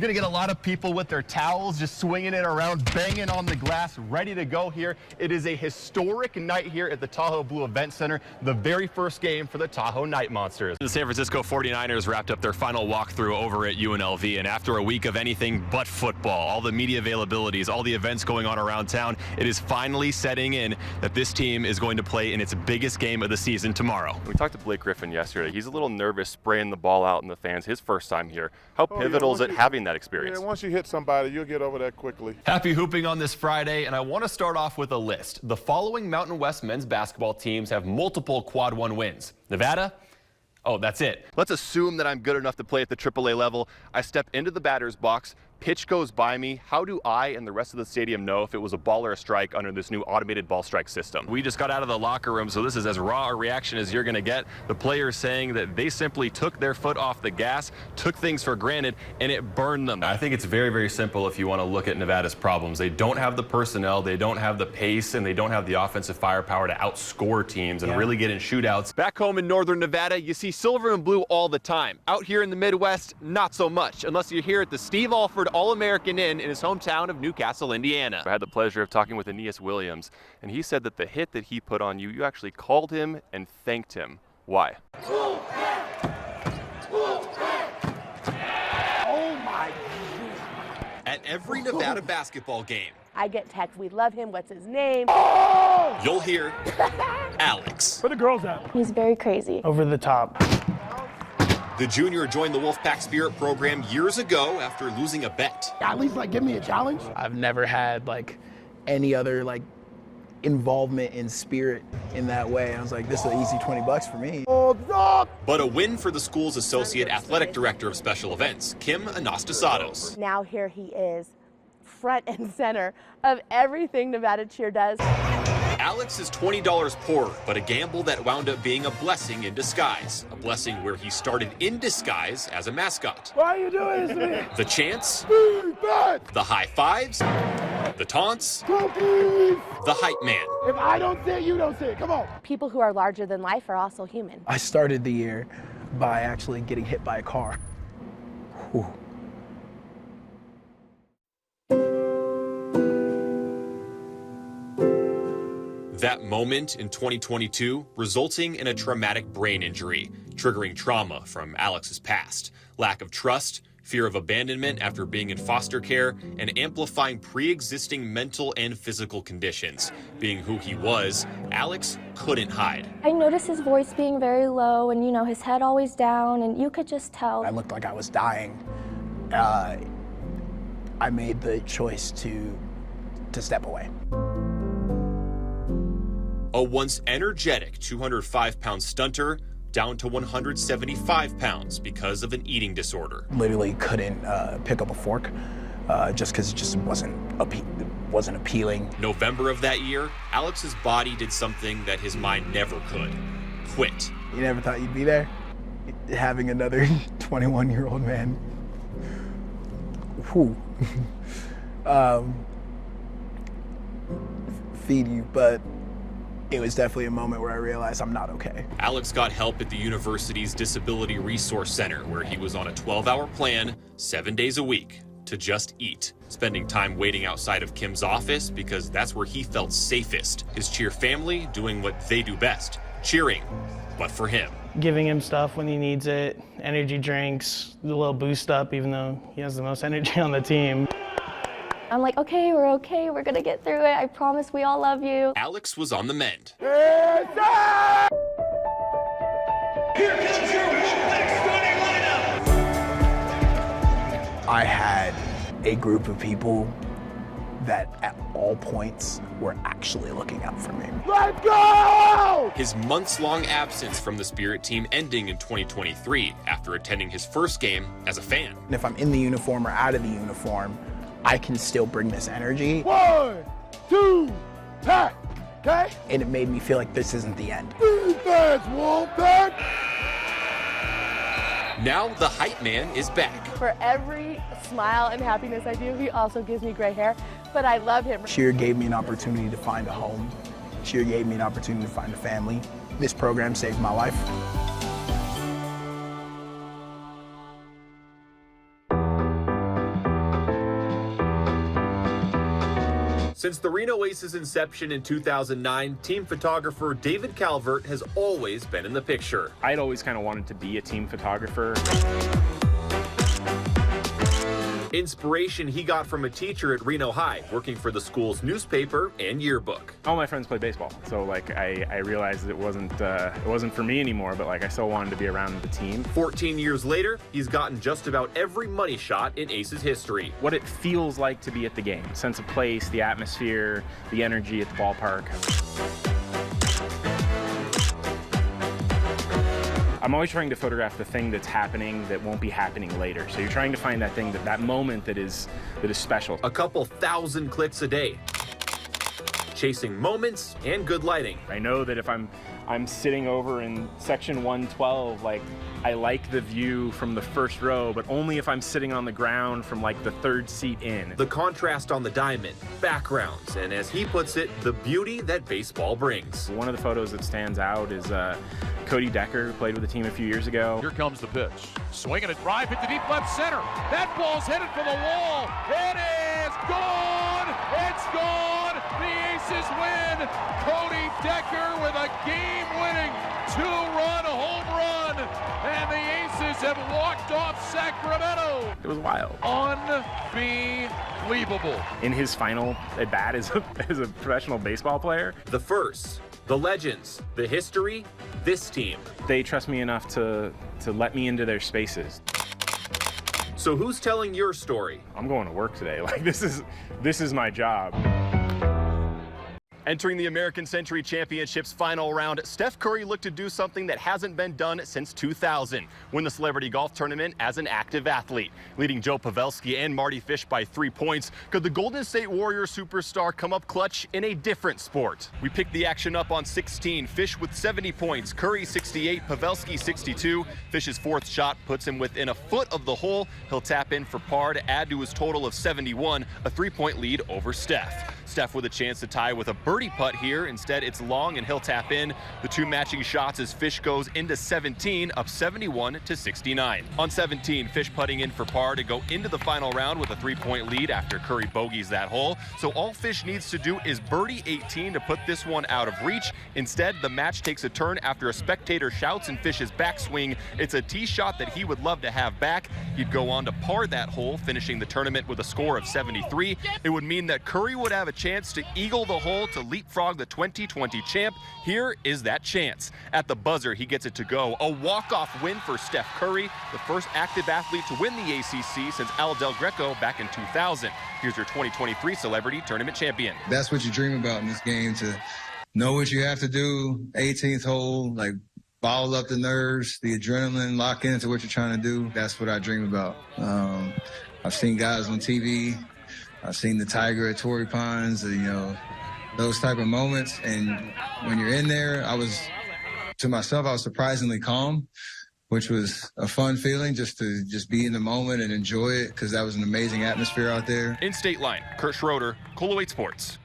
You're going to get a lot of people with their towels just swinging it around, banging on the glass, ready to go here. It is a historic night here at the Tahoe Blue Event Center, the very first game for the Tahoe Night Monsters. The San Francisco 49ers wrapped up their final walkthrough over at UNLV, and after a week of anything but football, all the media availabilities, all the events going on around town, it is finally setting in that this team is going to play in its biggest game of the season tomorrow. We talked to Blake Griffin yesterday. He's a little nervous spraying the ball out in the fans his first time here. How pivotal is it having that experience? Yeah, once you hit somebody, you'll get over that quickly. Happy hooping on this Friday, and I want to start off with a list. The following Mountain West men's basketball teams have multiple Quad 1 wins. Nevada? Oh, that's it. Let's assume that I'm good enough to play at the AAA level. I step into the batter's box. Pitch goes by me. How do I and the rest of the stadium know if it was a ball or a strike under this new automated ball strike system? We just got out of the locker room, so this is as raw a reaction as you're going to get. The players saying that they simply took their foot off the gas, took things for granted, and it burned them. I think it's very, very simple if you want to look at Nevada's problems. They don't have the personnel, they don't have the pace, and they don't have the offensive firepower to outscore teams and really get in shootouts. Back home in northern Nevada, you see silver and blue all the time. Out here in the Midwest, not so much, unless you're here at the Steve Alford All-American Inn in his hometown of Newcastle, Indiana. I had the pleasure of talking with Aeneas Williams, and he said that the hit that he put on you, you actually called him and thanked him. Why? Oh my God. At every Nevada basketball game, I get texts, we love him, what's his name? Oh! you'll hear Alex. Where the girls at? He's very crazy. Over the top. The junior joined the Wolfpack Spirit program years ago after losing a bet. At least give me a challenge. I've never had any other involvement in Spirit in that way. I was like, this is an easy $20 for me. But a win for the school's associate athletic director of special events, Kim Anastasados. Now here he is, front and center of everything Nevada Cheer does. Alex is $20 poorer, but a gamble that wound up being a blessing in disguise. A blessing where he started in disguise as a mascot. Why are you doing this to me? The chants, Feedback! the high fives, the taunts, Cookies! the hype man. If I don't see it, you don't see it. Come on. People who are larger than life are also human. I started the year by actually getting hit by a car. Whew. That moment in 2022 resulting in a traumatic brain injury, triggering trauma from Alex's past, lack of trust, fear of abandonment after being in foster care, and amplifying pre-existing mental and physical conditions. Being who he was, Alex couldn't hide. I noticed his voice being very low and, his head always down, and you could just tell. I looked like I was dying. I made the choice to step away. A once energetic 205-pound stunter down to 175 pounds because of an eating disorder. Literally couldn't pick up a fork just because it just wasn't appealing. November of that year, Alex's body did something that his mind never could. Quit. You never thought you'd be there? Having another 21-year-old man. Whew. Feed you, but it was definitely a moment where I realized I'm not okay. Alex got help at the university's Disability Resource Center, where he was on a 12-hour plan, 7 days a week, to just eat. Spending time waiting outside of Kim's office because that's where he felt safest. His cheer family doing what they do best, cheering, but for him. Giving him stuff when he needs it, energy drinks, the little boost up, even though he has the most energy on the team. I'm like, okay, we're gonna get through it. I promise we all love you. Alex was on the mend. Here comes your next starting lineup. I had a group of people that at all points were actually looking out for me. Let's go! His months-long absence from the Spirit team ending in 2023 after attending his first game as a fan. And if I'm in the uniform or out of the uniform, I can still bring this energy. 1, 2, pack, okay? And it made me feel like this isn't the end. Defense, Wolfpack! Now the hype man is back. For every smile and happiness I do, he also gives me gray hair, but I love him. Cheer gave me an opportunity to find a home. Cheer gave me an opportunity to find a family. This program saved my life. Since the Reno Aces' inception in 2009, team photographer David Calvert has always been in the picture. I'd always kind of wanted to be a team photographer. Inspiration he got from a teacher at Reno High, working for the school's newspaper and yearbook. All my friends play baseball, so like I realized it wasn't for me anymore, but like I still wanted to be around the team. 14 years later, he's gotten just about every money shot in Aces history. What it feels like to be at the game, sense of place, the atmosphere, the energy at the ballpark. I'm always trying to photograph the thing that's happening that won't be happening later. So you're trying to find that thing, that moment that is special. A couple thousand clicks a day, chasing moments and good lighting. I know that if I'm sitting over in section 112, like I like the view from the first row, but only if I'm sitting on the ground from like the third seat in. The contrast on the diamond, backgrounds, and as he puts it, the beauty that baseball brings. One of the photos that stands out is Cody Decker, who played with the team a few years ago. Here comes the pitch. Swinging a drive hit to deep left center. That ball's headed for the wall. It is gone. It's gone. The Aces win. Cody Decker with a game-winning two-run home run. And the Aces have walked off Sacramento. It was wild. Unbelievable. In his final at bat as a professional baseball player. The first, the legends, the history, this team. They trust me enough to let me into their spaces. So who's telling your story? I'm going to work today. Like this is my job. Entering the American Century Championships final round, Steph Curry looked to do something that hasn't been done since 2000, win the celebrity golf tournament as an active athlete. Leading Joe Pavelski and Marty Fish by 3 points, could the Golden State Warriors superstar come up clutch in a different sport? We picked the action up on 16, Fish with 70 points, Curry 68, Pavelski 62. Fish's fourth shot puts him within a foot of the hole. He'll tap in for par to add to his total of 71, a 3-point lead over Steph. Steph with a chance to tie with a birdie putt here. Instead, it's long and he'll tap in. The two matching shots as Fish goes into 17, up 71 to 69. On 17, Fish putting in for par to go into the final round with a 3-point lead after Curry bogeys that hole. So all Fish needs to do is birdie 18 to put this one out of reach. Instead, the match takes a turn after a spectator shouts in Fish's backswing. It's a tee shot that he would love to have back. He'd go on to par that hole, finishing the tournament with a score of 73. It would mean that Curry would have a chance to eagle the hole to leapfrog the 2020 champ. Here is that chance. At the buzzer, he gets it to go. A walk-off win for Steph Curry, the first active athlete to win the ACC since Al Del Greco back in 2000. Here's your 2023 Celebrity Tournament champion. That's what you dream about in this game, to know what you have to do. 18th hole, like bottle up the nerves, the adrenaline, lock into what you're trying to do. That's what I dream about. I've seen guys on TV. I've seen the Tiger at Torrey Pines, those type of moments. And when you're in there, I was surprisingly calm, which was a fun feeling just to be in the moment and enjoy it, because that was an amazing atmosphere out there. In State Line, Kurt Schroeder, KOLO 8 Sports.